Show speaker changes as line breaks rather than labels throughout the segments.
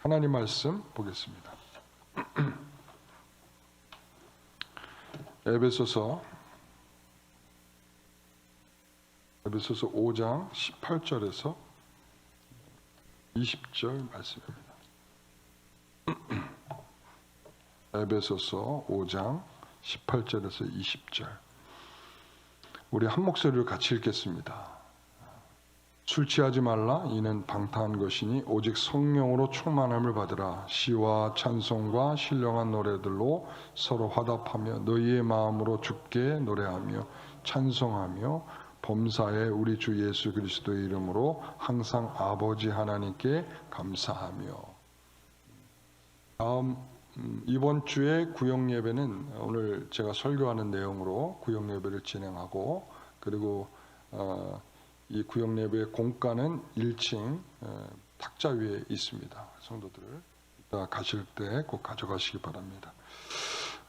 하나님 말씀 보겠습니다. 에베소서 5장 18절에서 20절 말씀입니다. 에베소서 5장 18절에서 20절. 우리 한 목소리로 같이 읽겠습니다. 술 취하지 말라. 이는 방탕한 것이니 오직 성령으로 충만함을 받으라. 시와 찬송과 신령한 노래들로 서로 화답하며 너희의 마음으로 주께 노래하며 찬송하며 범사에 우리 주 예수 그리스도의 이름으로 항상 아버지 하나님께 감사하며. 이번 주에 구역 예배는 오늘 제가 설교하는 내용으로 구역 예배를 진행하고, 그리고 이 구역 예배의 공간은 1층 탁자 위에 있습니다. 성도들 이따 가실 때 꼭 가져가시기 바랍니다.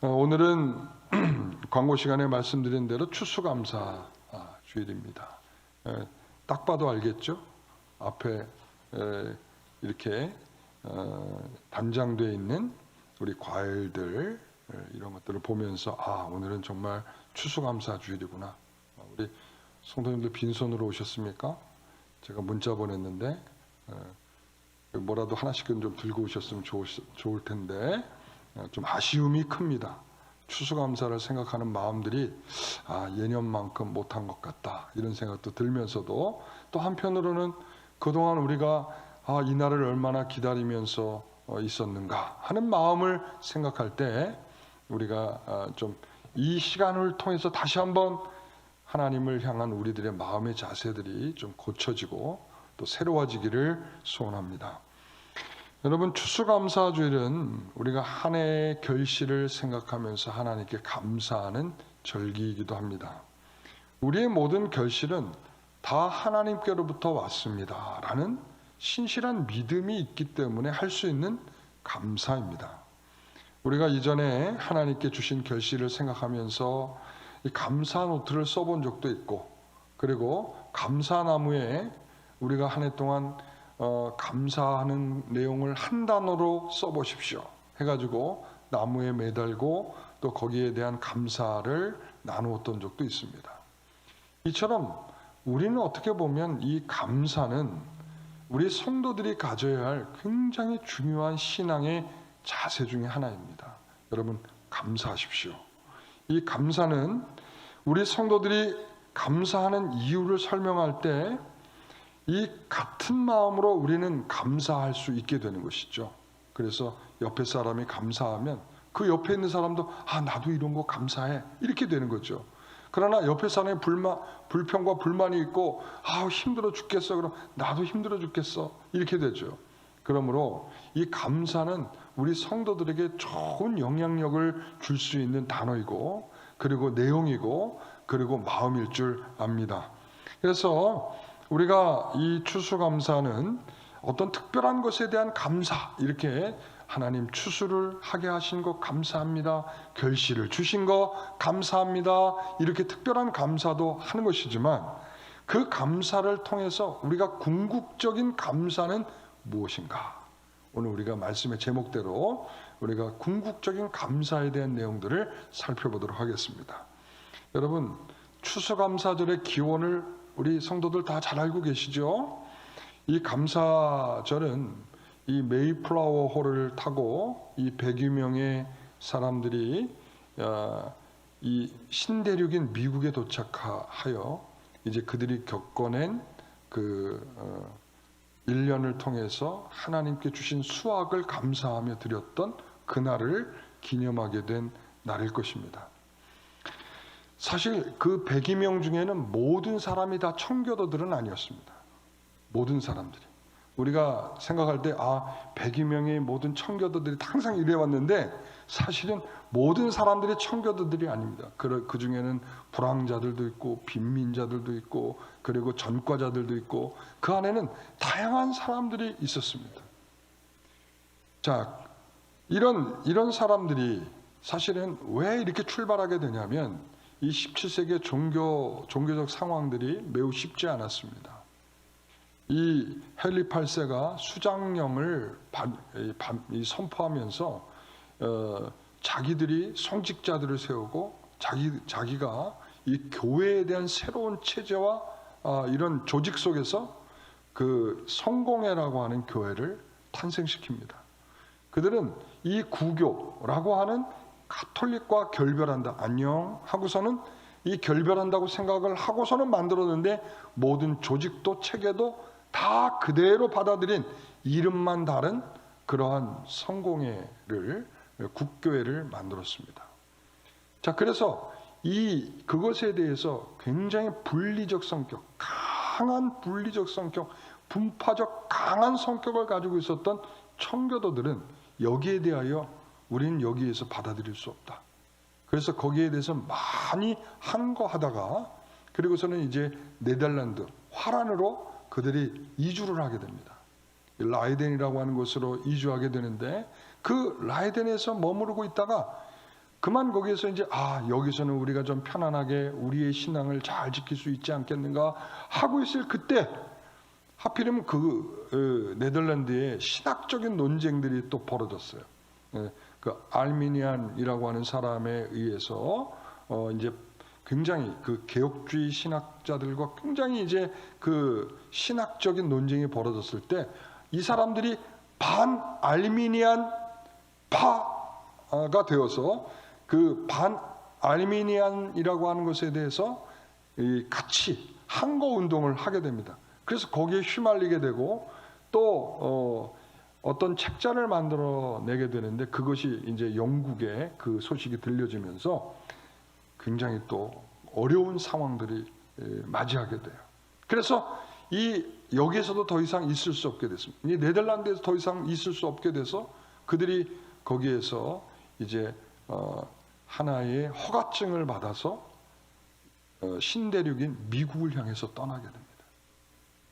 오늘은 광고 시간에 말씀드린 대로 추수감사 주일입니다. 딱 봐도 알겠죠? 앞에 이렇게 단장되어 있는 우리 과일들, 이런 것들을 보면서 오늘은 정말 추수감사 주일이구나. 우리 성도님들 빈손으로 오셨습니까? 제가 문자 보냈는데 뭐라도 하나씩은 좀 들고 오셨으면 좋을 텐데 좀 아쉬움이 큽니다. 추수감사를 생각하는 마음들이 예년만큼 못한 것 같다, 이런 생각도 들면서도, 또 한편으로는 그동안 우리가 이 날을 얼마나 기다리면서 있었는가 하는 마음을 생각할 때 우리가 좀 이 시간을 통해서 다시 한번 하나님을 향한 우리들의 마음의 자세들이 좀 고쳐지고 또 새로워지기를 소원합니다. 여러분, 추수감사주일은 우리가 한 해의 결실을 생각하면서 하나님께 감사하는 절기이기도 합니다. 우리의 모든 결실은 다 하나님께로부터 왔습니다 라는 신실한 믿음이 있기 때문에 할 수 있는 감사입니다. 우리가 이전에 하나님께 주신 결실을 생각하면서 이 감사 노트를 써본 적도 있고, 그리고 감사나무에 우리가 한 해 동안 감사하는 내용을 한 단어로 써보십시오 해가지고 나무에 매달고 또 거기에 대한 감사를 나누었던 적도 있습니다. 이처럼 우리는 어떻게 보면 이 감사는 우리 성도들이 가져야 할 굉장히 중요한 신앙의 자세 중에 하나입니다. 여러분, 감사하십시오. 이 감사는 우리 성도들이 감사하는 이유를 설명할 때 이 같은 마음으로 우리는 감사할 수 있게 되는 것이죠. 그래서 옆에 사람이 감사하면 그 옆에 있는 사람도 나도 이런 거 감사해, 이렇게 되는 거죠. 그러나 옆에 사람이 불평과 불만이 있고 힘들어 죽겠어, 그럼 나도 힘들어 죽겠어, 이렇게 되죠. 그러므로 이 감사는 우리 성도들에게 좋은 영향력을 줄 수 있는 단어이고, 그리고 내용이고, 그리고 마음일 줄 압니다. 그래서 우리가 이 추수감사는 어떤 특별한 것에 대한 감사, 이렇게 하나님 추수를 하게 하신 것 감사합니다, 결실을 주신 것 감사합니다, 이렇게 특별한 감사도 하는 것이지만, 그 감사를 통해서 우리가 궁극적인 감사는 무엇인가? 오늘 우리가 말씀의 제목대로 우리가 궁극적인 감사에 대한 내용들을 살펴보도록 하겠습니다. 여러분, 추수감사절의 기원을 우리 성도들 다 잘 알고 계시죠? 이 감사절은 이 메이플라워 호를 타고 이 100여 명의 사람들이 이 신대륙인 미국에 도착하여 이제 그들이 겪어낸 그 1년을 통해서 하나님께 주신 수확을 감사하며 드렸던 그날을 기념하게 된 날일 것입니다. 사실 그 100여 명 중에는 모든 사람이 다 청교도들은 아니었습니다. 모든 사람들이. 우리가 생각할 때 100여 명의 모든 청교도들이 항상 이래왔는데, 사실은 모든 사람들이 청교도들이 아닙니다. 그 중에는 불황자들도 있고 빈민자들도 있고, 그리고 전과자들도 있고, 그 안에는 다양한 사람들이 있었습니다. 자, 이런 사람들이 사실은 왜 이렇게 출발하게 되냐면, 이 17세기의 종교적 상황들이 매우 쉽지 않았습니다. 이 헨리 8세가 수장령을 선포하면서 자기들이 성직자들을 세우고 자기가 이 교회에 대한 새로운 체제와 이런 조직 속에서 그 성공회라고 하는 교회를 탄생시킵니다. 그들은 이 구교라고 하는 가톨릭과 결별한다, 안녕 하고서는 이 결별한다고 생각을 하고서는 만들었는데 모든 조직도 체계도 다 그대로 받아들인 이름만 다른 그러한 성공회를, 국교회를 만들었습니다. 자, 그래서 그것에 대해서 굉장히 분리적 성격, 강한 분리적 성격, 분파적 강한 성격을 가지고 있었던 청교도들은 여기에 대하여 우리는 여기에서 받아들일 수 없다. 그래서 거기에 대해서 많이 항거하다가 그리고서는 이제 네덜란드 화란으로 그들이 이주를 하게 됩니다. 라이덴이라고 하는 곳으로 이주하게 되는데 그 라이덴에서 머무르고 있다가 그만 거기에서 이제 여기서는 우리가 좀 편안하게 우리의 신앙을 잘 지킬 수 있지 않겠는가 하고 있을 그때 하필이면 그 네덜란드에 신학적인 논쟁들이 또 벌어졌어요. 그 알미니안이라고 하는 사람에 의해서 이제 굉장히 그 개혁주의 신학자들과 굉장히 이제 그 신학적인 논쟁이 벌어졌을 때 이 사람들이 반 알미니안 파가 되어서 그 반 알미니안이라고 하는 것에 대해서 같이 항거 운동을 하게 됩니다. 그래서 거기에 휘말리게 되고 또 어떤 책자를 만들어내게 되는데 그것이 이제 영국에 그 소식이 들려지면서 굉장히 또 어려운 상황들이 맞이하게 돼요. 그래서 여기에서도 더 이상 있을 수 없게 됐습니다. 이 네덜란드에서 더 이상 있을 수 없게 돼서 그들이 거기에서 이제 하나의 허가증을 받아서 신대륙인 미국을 향해서 떠나게 됩니다.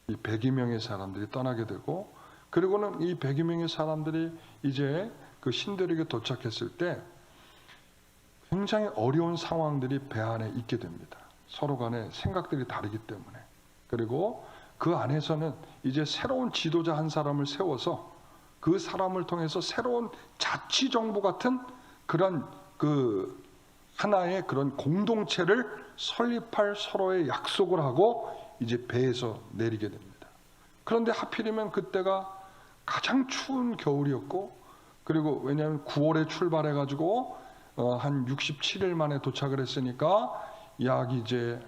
이 100여 명의 사람들이 떠나게 되고 그리고는 이 100여 명의 사람들이 이제 그 신대륙에 도착했을 때 굉장히 어려운 상황들이 배 안에 있게 됩니다. 서로 간에 생각들이 다르기 때문에. 그리고 그 안에서는 이제 새로운 지도자 한 사람을 세워서 그 사람을 통해서 새로운 자치정부 같은 그런 그 하나의 그런 공동체를 설립할 서로의 약속을 하고 이제 배에서 내리게 됩니다. 그런데 하필이면 그때가 가장 추운 겨울이었고 그리고 왜냐하면 9월에 출발해가지고 한 67일 만에 도착을 했으니까 약 이제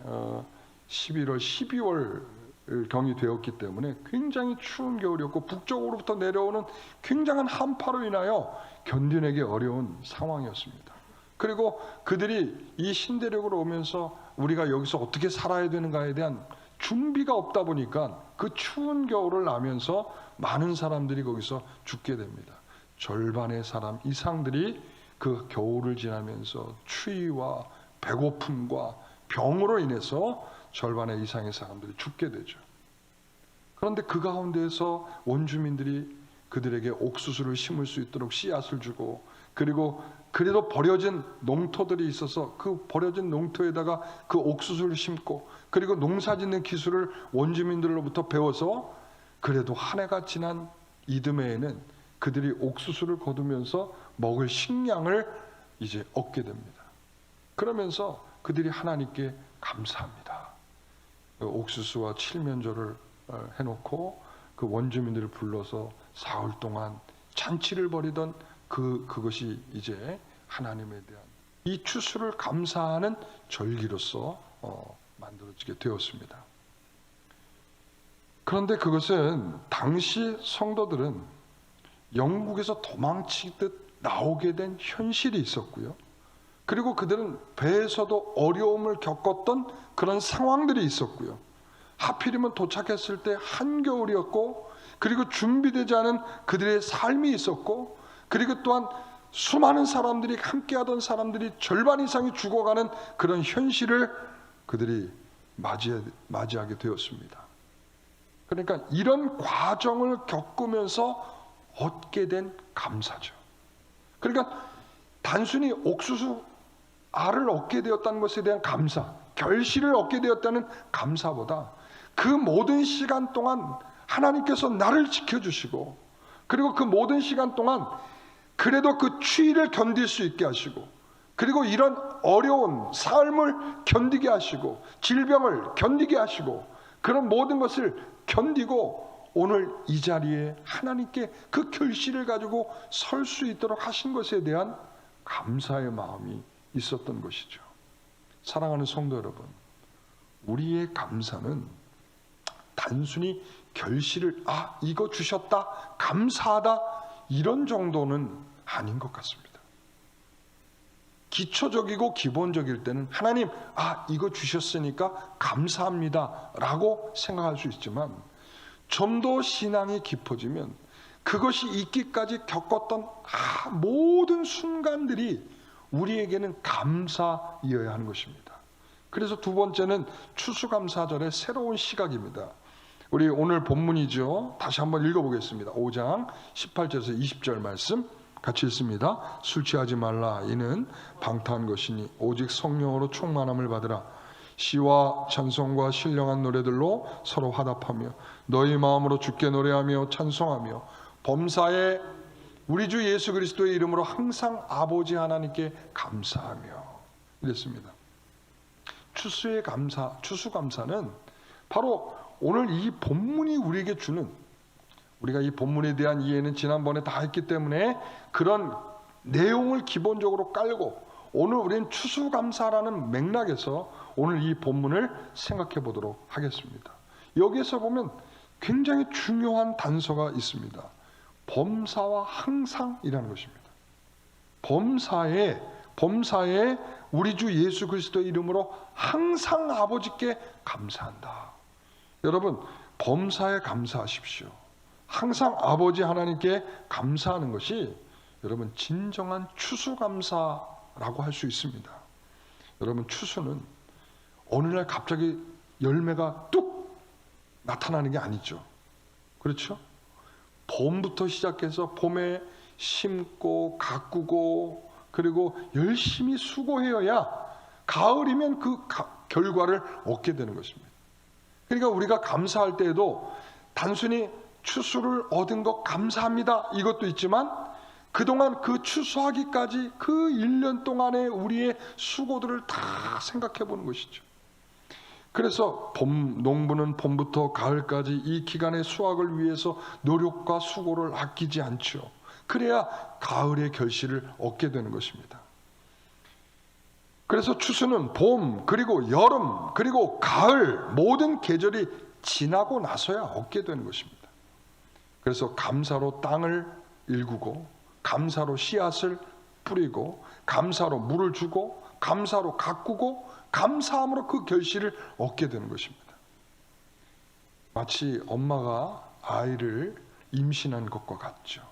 11월, 12월 경이 되었기 때문에 굉장히 추운 겨울이었고 북쪽으로부터 내려오는 굉장한 한파로 인하여 견디내기 어려운 상황이었습니다. 그리고 그들이 이 신대륙으로 오면서 우리가 여기서 어떻게 살아야 되는가에 대한 준비가 없다 보니까 그 추운 겨울을 나면서 많은 사람들이 거기서 죽게 됩니다. 절반의 사람 이상들이 그 겨울을 지나면서 추위와 배고픔과 병으로 인해서 절반의 이상의 사람들이 죽게 되죠. 그런데 그 가운데에서 원주민들이 그들에게 옥수수를 심을 수 있도록 씨앗을 주고 그리고 그래도 버려진 농토들이 있어서 그 버려진 농토에다가 그 옥수수를 심고 그리고 농사짓는 기술을 원주민들로부터 배워서 그래도 한 해가 지난 이듬해에는 그들이 옥수수를 거두면서 먹을 식량을 이제 얻게 됩니다. 그러면서 그들이 하나님께 감사합니다. 옥수수와 칠면조를 해놓고 그 원주민들을 불러서 사흘 동안 잔치를 벌이던 그것이 이제 하나님에 대한 이 추수를 감사하는 절기로서 만들어지게 되었습니다. 그런데 그것은 당시 성도들은 영국에서 도망치듯 나오게 된 현실이 있었고요. 그리고 그들은 배에서도 어려움을 겪었던 그런 상황들이 있었고요. 하필이면 도착했을 때 한겨울이었고 그리고 준비되지 않은 그들의 삶이 있었고 그리고 또한 수많은 사람들이 함께하던 사람들이 절반 이상이 죽어가는 그런 현실을 그들이 맞이하게 되었습니다. 그러니까 이런 과정을 겪으면서 얻게 된 감사죠. 그러니까 단순히 옥수수 알을 얻게 되었다는 것에 대한 감사, 결실을 얻게 되었다는 감사보다 그 모든 시간 동안 하나님께서 나를 지켜주시고, 그리고 그 모든 시간 동안 그래도 그 추위를 견딜 수 있게 하시고, 그리고 이런 어려운 삶을 견디게 하시고, 질병을 견디게 하시고, 그런 모든 것을 견디고 오늘 이 자리에 하나님께 그 결실을 가지고 설 수 있도록 하신 것에 대한 감사의 마음이 있었던 것이죠. 사랑하는 성도 여러분, 우리의 감사는 단순히 결실을 이거 주셨다, 감사하다, 이런 정도는 아닌 것 같습니다. 기초적이고 기본적일 때는 하나님, 이거 주셨으니까 감사합니다 라고 생각할 수 있지만, 좀 더 신앙이 깊어지면 그것이 있기까지 겪었던 모든 순간들이 우리에게는 감사이어야 하는 것입니다. 그래서 두 번째는 추수감사절의 새로운 시각입니다. 우리 오늘 본문이죠. 다시 한번 읽어보겠습니다. 5장 18절에서 20절 말씀 같이 읽습니다. 술 취하지 말라. 이는 방탕한 것이니 오직 성령으로 충만함을 받으라. 시와 찬송과 신령한 노래들로 서로 화답하며 너희 마음으로 주께 노래하며 찬송하며 범사에 우리 주 예수 그리스도의 이름으로 항상 아버지 하나님께 감사하며, 이랬습니다. 추수감사는 바로 오늘 이 본문이 우리에게 주는, 우리가 이 본문에 대한 이해는 지난번에 다 했기 때문에 그런 내용을 기본적으로 깔고 오늘 우리는 추수감사라는 맥락에서 오늘 이 본문을 생각해 보도록 하겠습니다. 여기에서 보면 굉장히 중요한 단서가 있습니다. 범사와 항상이라는 것입니다. 범사에 우리 주 예수 그리스도의 이름으로 항상 아버지께 감사한다. 여러분, 범사에 감사하십시오. 항상 아버지 하나님께 감사하는 것이 여러분 진정한 추수감사라고 할 수 있습니다. 여러분, 추수는 어느 날 갑자기 열매가 뚝 나타나는 게 아니죠. 그렇죠? 봄부터 시작해서 봄에 심고 가꾸고 그리고 열심히 수고해야 가을이면 그 결과를 얻게 되는 것입니다. 그러니까 우리가 감사할 때에도 단순히 추수를 얻은 것 감사합니다, 이것도 있지만 그동안 그 추수하기까지 그 1년 동안의 우리의 수고들을 다 생각해 보는 것이죠. 그래서 농부는 봄부터 가을까지 이 기간의 수확을 위해서 노력과 수고를 아끼지 않죠. 그래야 가을의 결실을 얻게 되는 것입니다. 그래서 추수는 봄, 그리고 여름, 그리고 가을 모든 계절이 지나고 나서야 얻게 되는 것입니다. 그래서 감사로 땅을 일구고, 감사로 씨앗을 뿌리고, 감사로 물을 주고, 감사로 가꾸고, 감사함으로 그 결실을 얻게 되는 것입니다. 마치 엄마가 아이를 임신한 것과 같죠.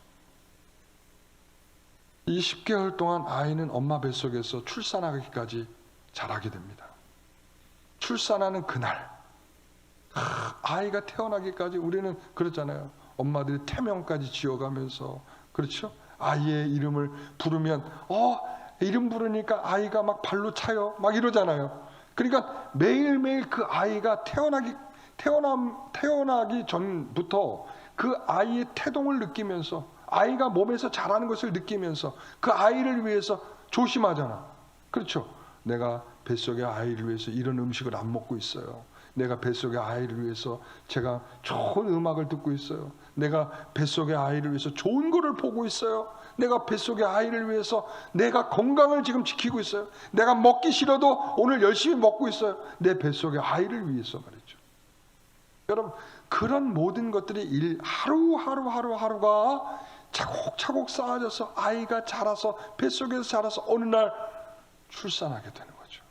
이 10개월 동안 아이는 엄마 뱃속에서 출산하기까지 자라게 됩니다. 출산하는 그날, 아이가 태어나기까지 우리는 그렇잖아요. 엄마들이 태명까지 지어가면서, 그렇죠? 아이의 이름을 부르면 이름 부르니까 아이가 막 발로 차요, 막 이러잖아요. 그러니까 매일매일 그 아이가 태어나기 전부터 그 아이의 태동을 느끼면서, 아이가 몸에서 자라는 것을 느끼면서 그 아이를 위해서 조심하잖아. 그렇죠? 내가 뱃속의 아이를 위해서 이런 음식을 안 먹고 있어요. 내가 뱃속의 아이를 위해서 제가 좋은 음악을 듣고 있어요. 내가 뱃속의 아이를 위해서 좋은 거를 보고 있어요. 내가 뱃속의 아이를 위해서 내가 건강을 지금 지키고 있어요. 내가 먹기 싫어도 오늘 열심히 먹고 있어요. 내 뱃속의 아이를 위해서 말이죠. 여러분, 그런 모든 것들이 하루하루가 차곡차곡 쌓아져서 아이가 자라서 뱃속에서 자라서 어느 날 출산하게 되는 거죠.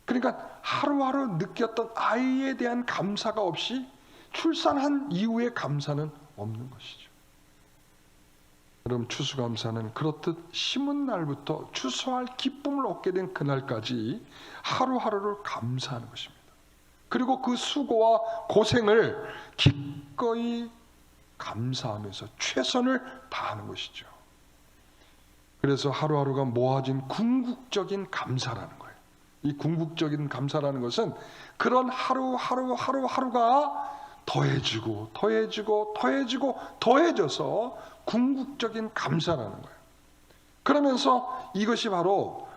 그러니까 하루하루 느꼈던 아이에 대한 감사가 없이 출산한 이후의 감사는 없는 것이죠. 여러분, 추수감사는 그렇듯 심은 날부터 추수할 기쁨을 얻게 된 그날까지 하루하루를 감사하는 것입니다. 그리고 그 수고와 고생을 기꺼이 감사하면서 최선을 다하는 것이죠. 그래서 하루하루가 모아진 궁극적인 감사라는 거예요. 이 궁극적인 감사라는 것은 그런 하루하루가 더해지고 더해지고 더해지고 더해져서 궁극적인 감사라는 거예요. 그러면서 이것이 바로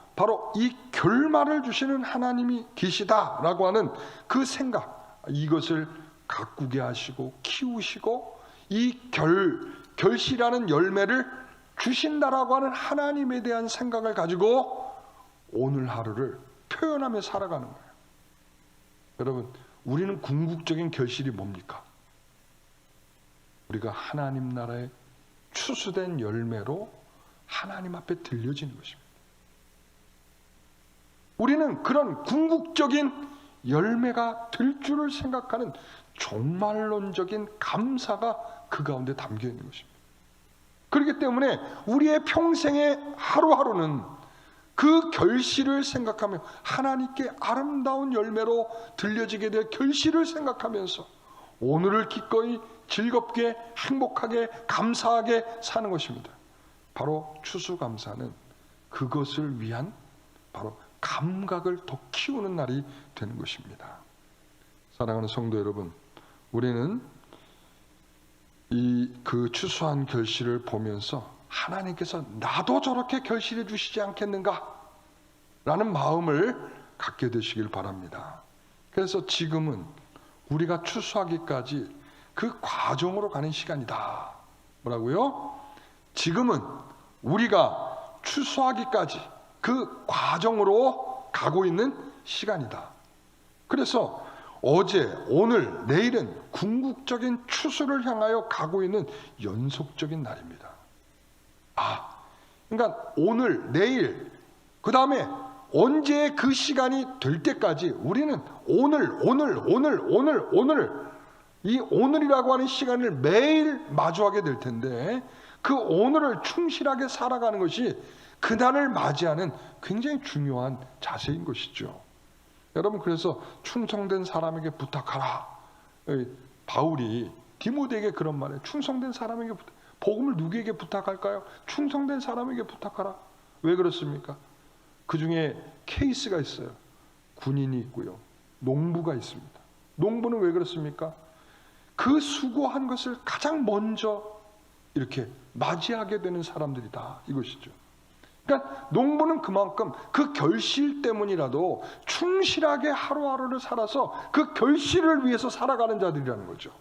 이 결말을 주시는 하나님이 계시다라고 하는 그 생각, 이것을 가꾸게 하시고 키우시고 이 결실하는 열매를 주신다라고 하는 하나님에 대한 생각을 가지고 오늘 하루를 표현하며 살아가는 거예요. 여러분, 우리는 궁극적인 결실이 뭡니까? 우리가 하나님 나라의 추수된 열매로 하나님 앞에 들려지는 것입니다. 우리는 그런 궁극적인 열매가 될 줄을 생각하는 종말론적인 감사가 그 가운데 담겨 있는 것입니다. 그렇기 때문에 우리의 평생의 하루하루는 그 결실을 생각하며 하나님께 아름다운 열매로 들려지게 될 결실을 생각하면서 오늘을 기꺼이 즐겁게 행복하게 감사하게 사는 것입니다. 바로 추수감사는 그것을 위한 바로 감각을 더 키우는 날이 되는 것입니다. 사랑하는 성도 여러분, 우리는 그 추수한 결실을 보면서 하나님께서 나도 저렇게 결실해 주시지 않겠는가? 라는 마음을 갖게 되시길 바랍니다. 그래서 지금은 우리가 추수하기까지 그 과정으로 가는 시간이다. 뭐라고요? 지금은 우리가 추수하기까지 그 과정으로 가고 있는 시간이다. 그래서 어제, 오늘, 내일은 궁극적인 추수를 향하여 가고 있는 연속적인 날입니다. 그러니까 오늘, 내일, 그 다음에 언제 그 시간이 될 때까지 우리는 오늘 이 오늘이라고 하는 시간을 매일 마주하게 될 텐데 그 오늘을 충실하게 살아가는 것이 그날을 맞이하는 굉장히 중요한 자세인 것이죠. 여러분, 그래서 충성된 사람에게 부탁하라. 바울이 디모데에게 그런 말에 충성된 사람에게 복음을 누구에게 부탁할까요? 충성된 사람에게 부탁하라. 왜 그렇습니까? 그 중에 케이스가 있어요. 군인이 있고요, 농부가 있습니다. 농부는 왜 그렇습니까? 그 수고한 것을 가장 먼저 이렇게 맞이하게 되는 사람들이다, 이것이죠. 그러니까 농부는 그만큼 그 결실 때문이라도 충실하게 하루하루를 살아서 그 결실을 위해서 살아가는 자들이라는 거죠.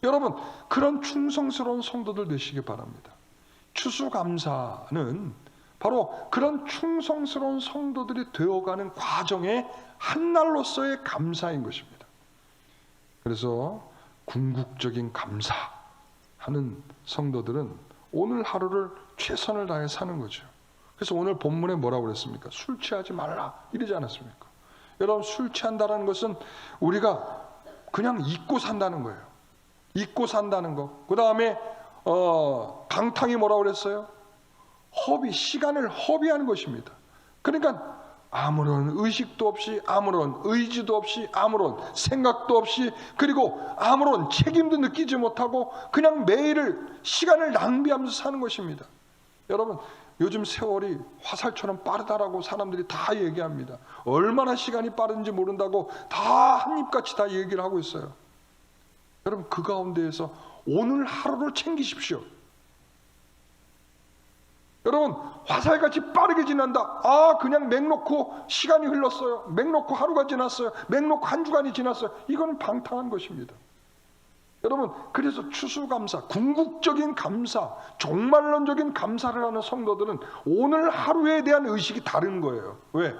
여러분, 그런 충성스러운 성도들 되시기 바랍니다. 추수감사는 바로 그런 충성스러운 성도들이 되어가는 과정의 한 날로서의 감사인 것입니다. 그래서 궁극적인 감사하는 성도들은 오늘 하루를 최선을 다해 사는 거죠. 그래서 오늘 본문에 뭐라고 그랬습니까? 술 취하지 말라 이러지 않았습니까? 여러분, 술 취한다는 것은 우리가 그냥 잊고 산다는 거예요. 잊고 산다는 거. 그 다음에 강탕이 뭐라고 그랬어요? 시간을 허비하는 것입니다. 그러니까 아무런 의식도 없이, 아무런 의지도 없이, 아무런 생각도 없이, 그리고 아무런 책임도 느끼지 못하고 그냥 매일을 시간을 낭비하면서 사는 것입니다. 여러분, 요즘 세월이 화살처럼 빠르다라고 사람들이 다 얘기합니다. 얼마나 시간이 빠른지 모른다고 다 한입같이 다 얘기를 하고 있어요. 여러분, 그 가운데에서 오늘 하루를 챙기십시오. 여러분, 화살같이 빠르게 지난다. 그냥 맹 놓고 시간이 흘렀어요. 맹 놓고 하루가 지났어요. 맹 놓고 한 주간이 지났어요. 이건 방탕한 것입니다. 여러분, 그래서 추수감사, 궁극적인 감사, 종말론적인 감사를 하는 성도들은 오늘 하루에 대한 의식이 다른 거예요. 왜?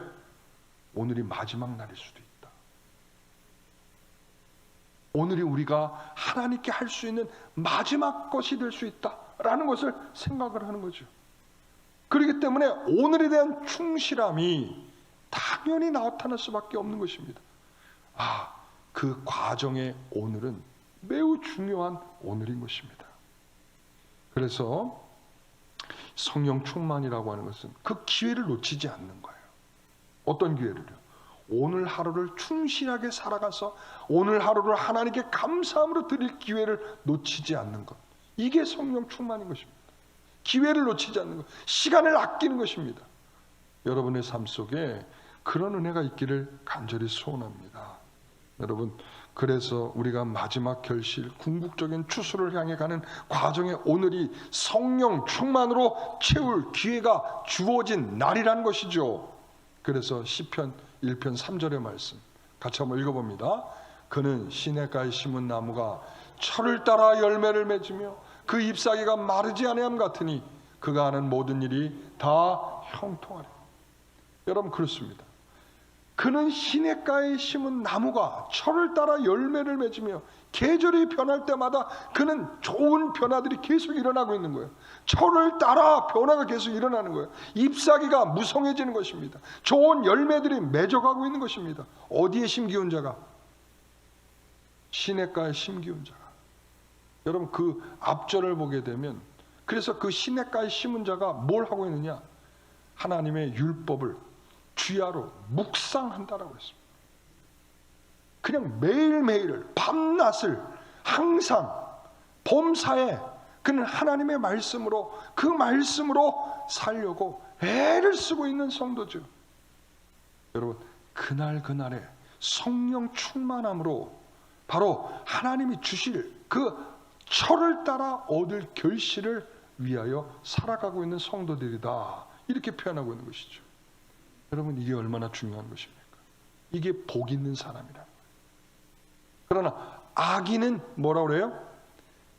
오늘이 마지막 날일 수도 있다. 오늘이 우리가 하나님께 할 수 있는 마지막 것이 될 수 있다라는 것을 생각을 하는 거죠. 그렇기 때문에 오늘에 대한 충실함이 당연히 나타날 수밖에 없는 것입니다. 그 과정의 오늘은 매우 중요한 오늘인 것입니다. 그래서 성령 충만이라고 하는 것은 그 기회를 놓치지 않는 거예요. 어떤 기회를요? 오늘 하루를 충실하게 살아가서 오늘 하루를 하나님께 감사함으로 드릴 기회를 놓치지 않는 것. 이게 성령 충만인 것입니다. 기회를 놓치지 않는 것, 시간을 아끼는 것입니다. 여러분의 삶 속에 그런 은혜가 있기를 간절히 소원합니다. 여러분, 그래서 우리가 마지막 결실, 궁극적인 추수를 향해 가는 과정에 오늘이 성령 충만으로 채울 기회가 주어진 날이란 것이죠. 그래서 시편 1편 3절의 말씀 같이 한번 읽어봅니다. 그는 시냇가에 심은 나무가 철을 따라 열매를 맺으며 그 잎사귀가 마르지 아니함 같으니 그가 하는 모든 일이 다 형통하리. 여러분, 그렇습니다. 그는 시냇가에 심은 나무가 철을 따라 열매를 맺으며 계절이 변할 때마다 그는 좋은 변화들이 계속 일어나고 있는 거예요. 철을 따라 변화가 계속 일어나는 거예요. 잎사귀가 무성해지는 것입니다. 좋은 열매들이 맺어가고 있는 것입니다. 어디에 심기운 자가? 시냇가에 심기운 자가. 여러분, 그 앞절을 보게 되면 그래서 그 시냇가에 심은 자가 뭘 하고 있느냐? 하나님의 율법을 주야로 묵상한다라고 했습니다. 그냥 매일매일 밤낮을 항상 범사에 그는 하나님의 말씀으로 그 말씀으로 살려고 애를 쓰고 있는 성도죠. 여러분, 그날그날의 성령 충만함으로 바로 하나님이 주실 그 철을 따라 얻을 결실을 위하여 살아가고 있는 성도들이다, 이렇게 표현하고 있는 것이죠. 여러분, 이게 얼마나 중요한 것입니까? 이게 복 있는 사람이라. 그러나 악인은 뭐라고 그래요?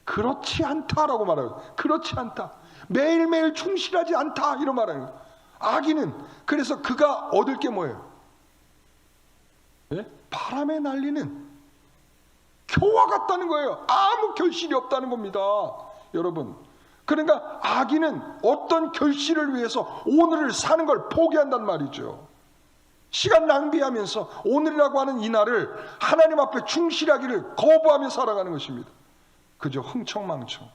그렇지 않다라고 말해요. 그렇지 않다, 매일매일 충실하지 않다, 이런 말하는 거예요. 악인은 그래서 그가 얻을 게 뭐예요? 네? 바람에 날리는 겨와 같다는 거예요. 아무 결실이 없다는 겁니다. 여러분, 그러니까 악인은 어떤 결실을 위해서 오늘을 사는 걸 포기한단 말이죠. 시간 낭비하면서 오늘이라고 하는 이 날을 하나님 앞에 충실하기를 거부하며 살아가는 것입니다. 그저 흥청망청,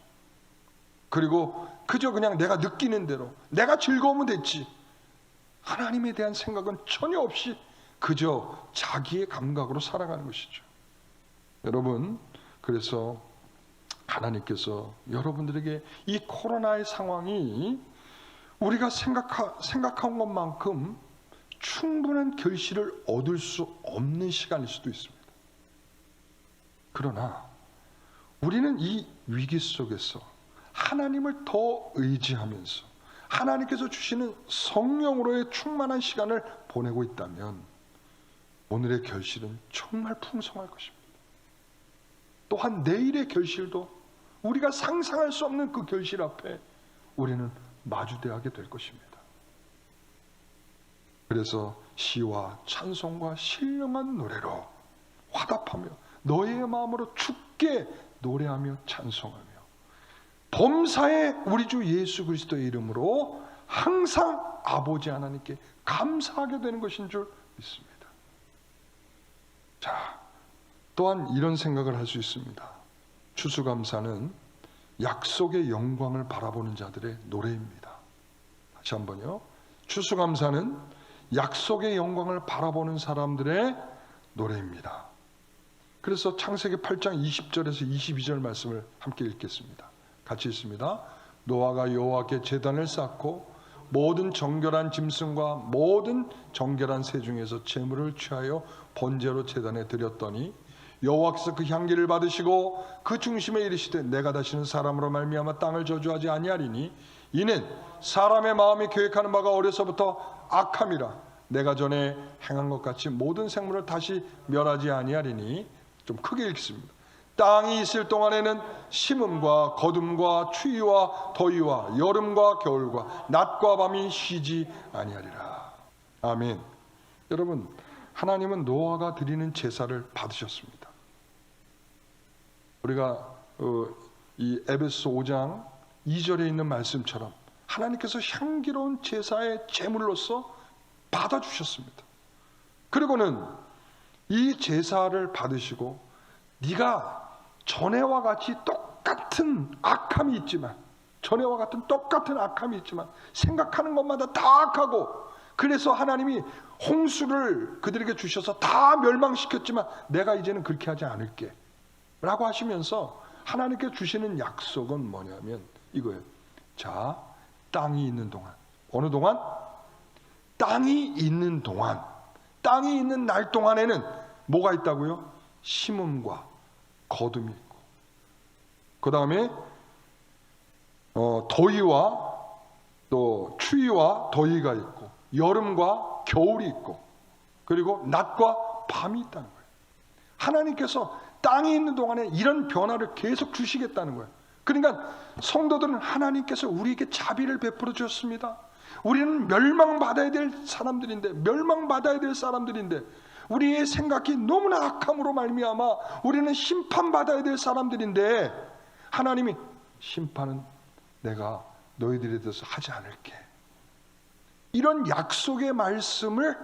그리고 그저 그냥 내가 느끼는 대로 내가 즐거우면 됐지, 하나님에 대한 생각은 전혀 없이 그저 자기의 감각으로 살아가는 것이죠. 여러분, 그래서 하나님께서 여러분들에게 이 코로나의 상황이 우리가 생각한 것만큼 충분한 결실을 얻을 수 없는 시간일 수도 있습니다. 그러나 우리는 이 위기 속에서 하나님을 더 의지하면서 하나님께서 주시는 성령으로의 충만한 시간을 보내고 있다면 오늘의 결실은 정말 풍성할 것입니다. 또한 내일의 결실도 우리가 상상할 수 없는 그 결실 앞에 우리는 마주대하게 될 것입니다. 그래서 시와 찬송과 신령한 노래로 화답하며 너의 마음으로 주께 노래하며 찬송하며 범사에 우리 주 예수 그리스도의 이름으로 항상 아버지 하나님께 감사하게 되는 것인 줄 믿습니다. 자, 또한 이런 생각을 할 수 있습니다. 추수감사는 약속의 영광을 바라보는 자들의 노래입니다. 다시 한번요. 추수감사는 약속의 영광을 바라보는 사람들의 노래입니다. 그래서 창세기 8장 20절에서 22절 말씀을 함께 읽겠습니다. 같이 읽습니다. 노아가 여호와께 제단을 쌓고 모든 정결한 짐승과 모든 정결한 새 중에서 제물을 취하여 번제로 제단에 드렸더니 여호와께서 그 향기를 받으시고 그 중심에 이르시되 내가 다시는 사람으로 말미암아 땅을 저주하지 아니하리니 이는 사람의 마음이 계획하는 바가 어려서부터 악함이라 내가 전에 행한 것 같이 모든 생물을 다시 멸하지 아니하리니. 좀 크게 읽습니다. 땅이 있을 동안에는 심음과 거둠과 추위와 더위와 여름과 겨울과 낮과 밤이 쉬지 아니하리라. 아멘. 여러분, 하나님은 노아가 드리는 제사를 받으셨습니다. 우리가 이 에베소 5장 2절에 있는 말씀처럼 하나님께서 향기로운 제사의 제물로서 받아주셨습니다. 그리고는 이 제사를 받으시고 네가 전에와 같이 똑같은 악함이 있지만 전에와 같은 똑같은 악함이 있지만 생각하는 것마다 다 악하고 그래서 하나님이 홍수를 그들에게 주셔서 다 멸망시켰지만 내가 이제는 그렇게 하지 않을게 라고 하시면서 하나님께 주시는 약속은 뭐냐면 이거예요. 자, 땅이 있는 동안, 어느 동안? 땅이 있는 동안, 땅이 있는 날 동안에는 뭐가 있다고요? 심음과 거둠이 있고, 그 다음에 더위와 또 추위와 더위가 있고, 여름과 겨울이 있고, 그리고 낮과 밤이 있다는 거예요. 하나님께서 땅에 있는 동안에 이런 변화를 계속 주시겠다는 거예요. 그러니까 성도들은 하나님께서 우리에게 자비를 베풀어 주셨습니다. 우리는 멸망받아야 될 사람들인데, 우리의 생각이 너무나 악함으로 말미암아 우리는 심판받아야 될 사람들인데, 하나님이 심판은 내가 너희들에 대해서 하지 않을게, 이런 약속의 말씀을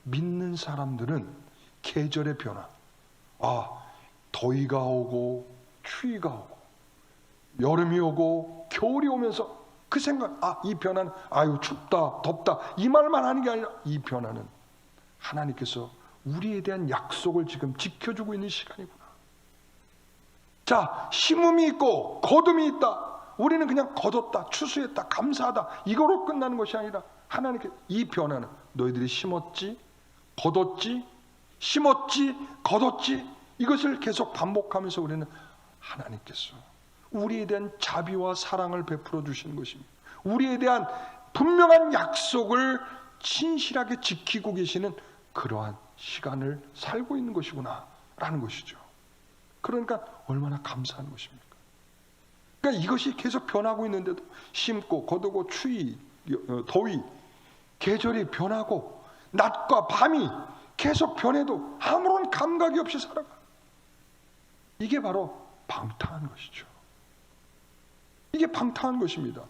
믿는 사람들은 계절의 변화, 더위가 오고 추위가 오고 여름이 오고 겨울이 오면서 그 생각, 이 변화는 춥다 덥다 이 말만 하는 게 아니라, 이 변화는 하나님께서 우리에 대한 약속을 지금 지켜주고 있는 시간이구나. 자, 심음이 있고 거둠이 있다. 우리는 그냥 거뒀다, 추수했다, 감사하다 이거로 끝나는 것이 아니라, 하나님께 이 변화는 너희들이 심었지, 거뒀지, 심었지, 거뒀지, 이것을 계속 반복하면서 우리는 하나님께서 우리에 대한 자비와 사랑을 베풀어 주시는 것입니다. 우리에 대한 분명한 약속을 진실하게 지키고 계시는 그러한 시간을 살고 있는 것이구나 라는 것이죠. 그러니까 얼마나 감사한 것입니까? 그러니까 이것이 계속 변하고 있는데도, 심고 거두고 추위, 더위, 계절이 변하고 낮과 밤이 계속 변해도 아무런 감각이 없이 살아가. 이게 바로 방탕한 것이죠. 이게 방탕한 것입니다.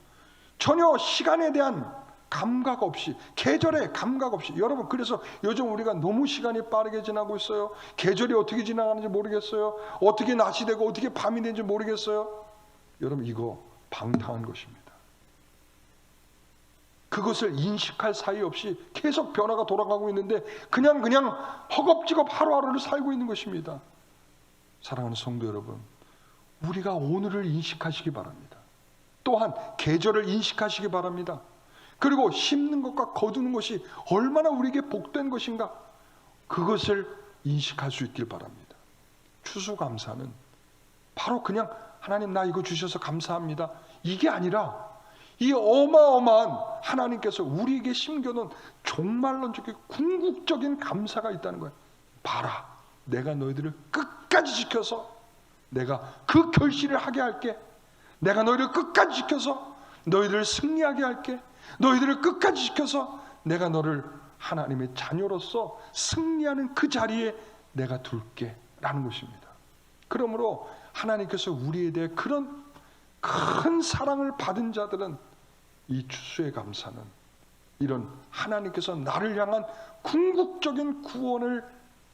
전혀 시간에 대한 감각 없이, 계절에 감각 없이. 여러분, 그래서 요즘 우리가 너무 시간이 빠르게 지나고 있어요. 계절이 어떻게 지나가는지 모르겠어요. 어떻게 낮이 되고 어떻게 밤이 되는지 모르겠어요. 여러분, 이거 방탕한 것입니다. 그것을 인식할 사이 없이 계속 변화가 돌아가고 있는데 그냥 허겁지겁 하루하루를 살고 있는 것입니다. 사랑하는 성도 여러분, 우리가 오늘을 인식하시기 바랍니다. 또한 계절을 인식하시기 바랍니다. 그리고 심는 것과 거두는 것이 얼마나 우리에게 복된 것인가, 그것을 인식할 수 있길 바랍니다. 추수감사는 바로 그냥 하나님 나 이거 주셔서 감사합니다, 이게 아니라 이 어마어마한 하나님께서 우리에게 심겨놓은 종말론적인 궁극적인 감사가 있다는 거예요. 봐라, 내가 너희들을 끝까지 지켜서 내가 그 결실을 하게 할게. 내가 너희를 끝까지 지켜서 너희들을 승리하게 할게. 너희들을 끝까지 지켜서 내가 너를 하나님의 자녀로서 승리하는 그 자리에 내가 둘게 라는 것입니다. 그러므로 하나님께서 우리에 대해 그런 큰 사랑을 받은 자들은 이 추수의 감사는 이런 하나님께서 나를 향한 궁극적인 구원을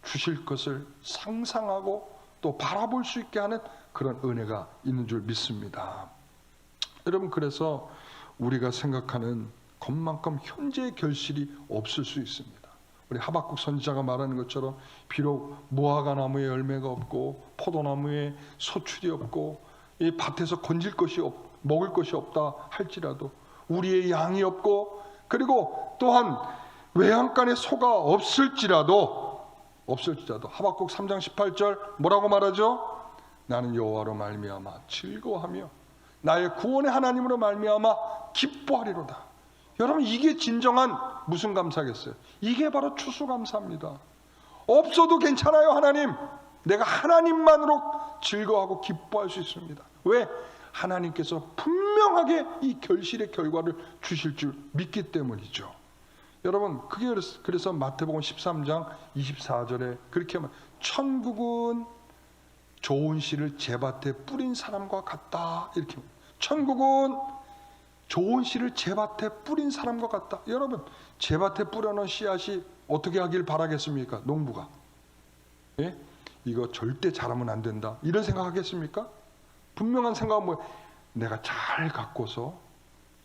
주실 것을 상상하고 또 바라볼 수 있게 하는 그런 은혜가 있는 줄 믿습니다. 여러분, 그래서 우리가 생각하는 것만큼 현재의 결실이 없을 수 있습니다. 우리 하박국 선지자가 말하는 것처럼 비록 무화과 나무에 열매가 없고 포도나무에 소출이 없고 이 밭에서 건질 것이 먹을 것이 없다 할지라도, 우리의 양이 없고 그리고 또한 외양간에 소가 없을지라도 하박국 3장 18절 뭐라고 말하죠? 나는 여호와로 말미암아 즐거워하며 나의 구원의 하나님으로 말미암아 기뻐하리로다. 여러분, 이게 진정한 무슨 감사겠어요? 이게 바로 추수감사입니다. 없어도 괜찮아요, 하나님. 내가 하나님만으로 즐거워하고 기뻐할 수 있습니다. 왜? 하나님께서 분명하게 이 결실의 결과를 주실 줄 믿기 때문이죠. 여러분, 그게 그래서 마태복음 13장 24절에 그렇게 말, 천국은 좋은 씨를 제밭에 뿌린 사람과 같다, 이렇게. 천국은 좋은 씨를 제밭에 뿌린 사람과 같다. 여러분, 제밭에 뿌려놓은 씨앗이 어떻게 하길 바라겠습니까? 농부가, 예? 이거 절대 자라면 안 된다, 이런 생각하겠습니까? 분명한 생각은 뭐예요? 내가 잘 가꿔서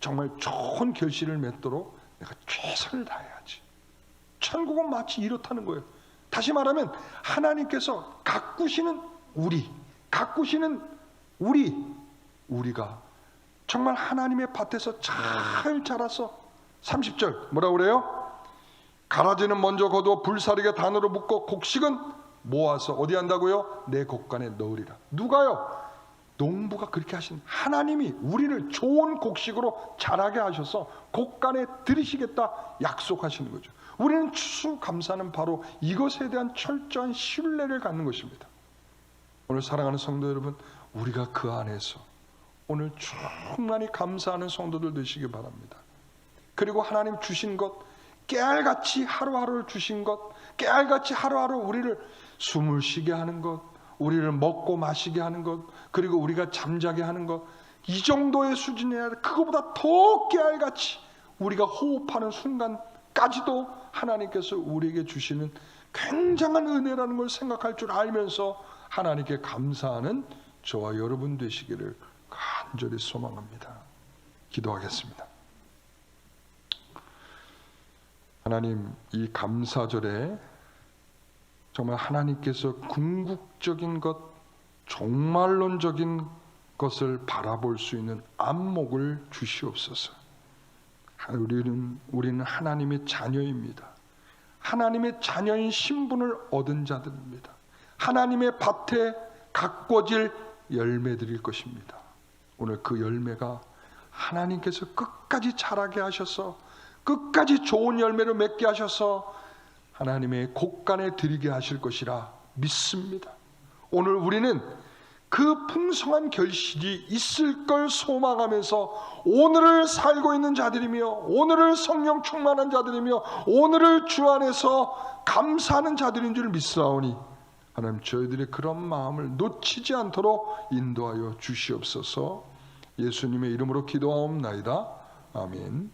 정말 좋은 결실을 맺도록 내가 최선을 다해야지. 천국은 마치 이렇다는 거예요. 다시 말하면 하나님께서 가꾸시는 우리가 정말 하나님의 밭에서 잘 자라서, 30절 뭐라고 그래요? 가라지는 먼저 거두어 불사르게 단으로 묶어 곡식은 모아서 어디 한다고요? 내 곡간에 넣으리라. 누가요? 농부가 그렇게 하신 하나님이 우리를 좋은 곡식으로 자라게 하셔서 곡간에 들이시겠다 약속하시는 거죠. 우리는 추수감사는 바로 이것에 대한 철저한 신뢰를 갖는 것입니다. 오늘 사랑하는 성도 여러분, 우리가 그 안에서 오늘 충만히 감사하는 성도들 되시기 바랍니다. 그리고 하나님 주신 것, 깨알같이 하루하루를 주신 것, 깨알같이 하루하루 우리를 숨을 쉬게 하는 것, 우리를 먹고 마시게 하는 것, 그리고 우리가 잠자게 하는 것, 이 정도의 수준이 아니라 그거보다 더 깨알같이 우리가 호흡하는 순간까지도 하나님께서 우리에게 주시는 굉장한 은혜라는 걸 생각할 줄 알면서 하나님께 감사하는 저와 여러분 되시기를 간절히 소망합니다. 기도하겠습니다. 하나님, 이 감사절에 정말 하나님께서 궁극적인 것, 종말론적인 것을 바라볼 수 있는 안목을 주시옵소서. 우리는 하나님의 자녀입니다. 하나님의 자녀인 신분을 얻은 자들입니다. 하나님의 밭에 가꿔질 열매들일 것입니다. 오늘 그 열매가 하나님께서 끝까지 자라게 하셔서 끝까지 좋은 열매를 맺게 하셔서 하나님의 곡간에 드리게 하실 것이라 믿습니다. 오늘 우리는 그 풍성한 결실이 있을 걸 소망하면서 오늘을 살고 있는 자들이며 오늘을 성령 충만한 자들이며 오늘을 주 안에서 감사하는 자들인 줄 믿사오니 하나님, 저희들의 그런 마음을 놓치지 않도록 인도하여 주시옵소서. 예수님의 이름으로 기도하옵나이다. 아멘.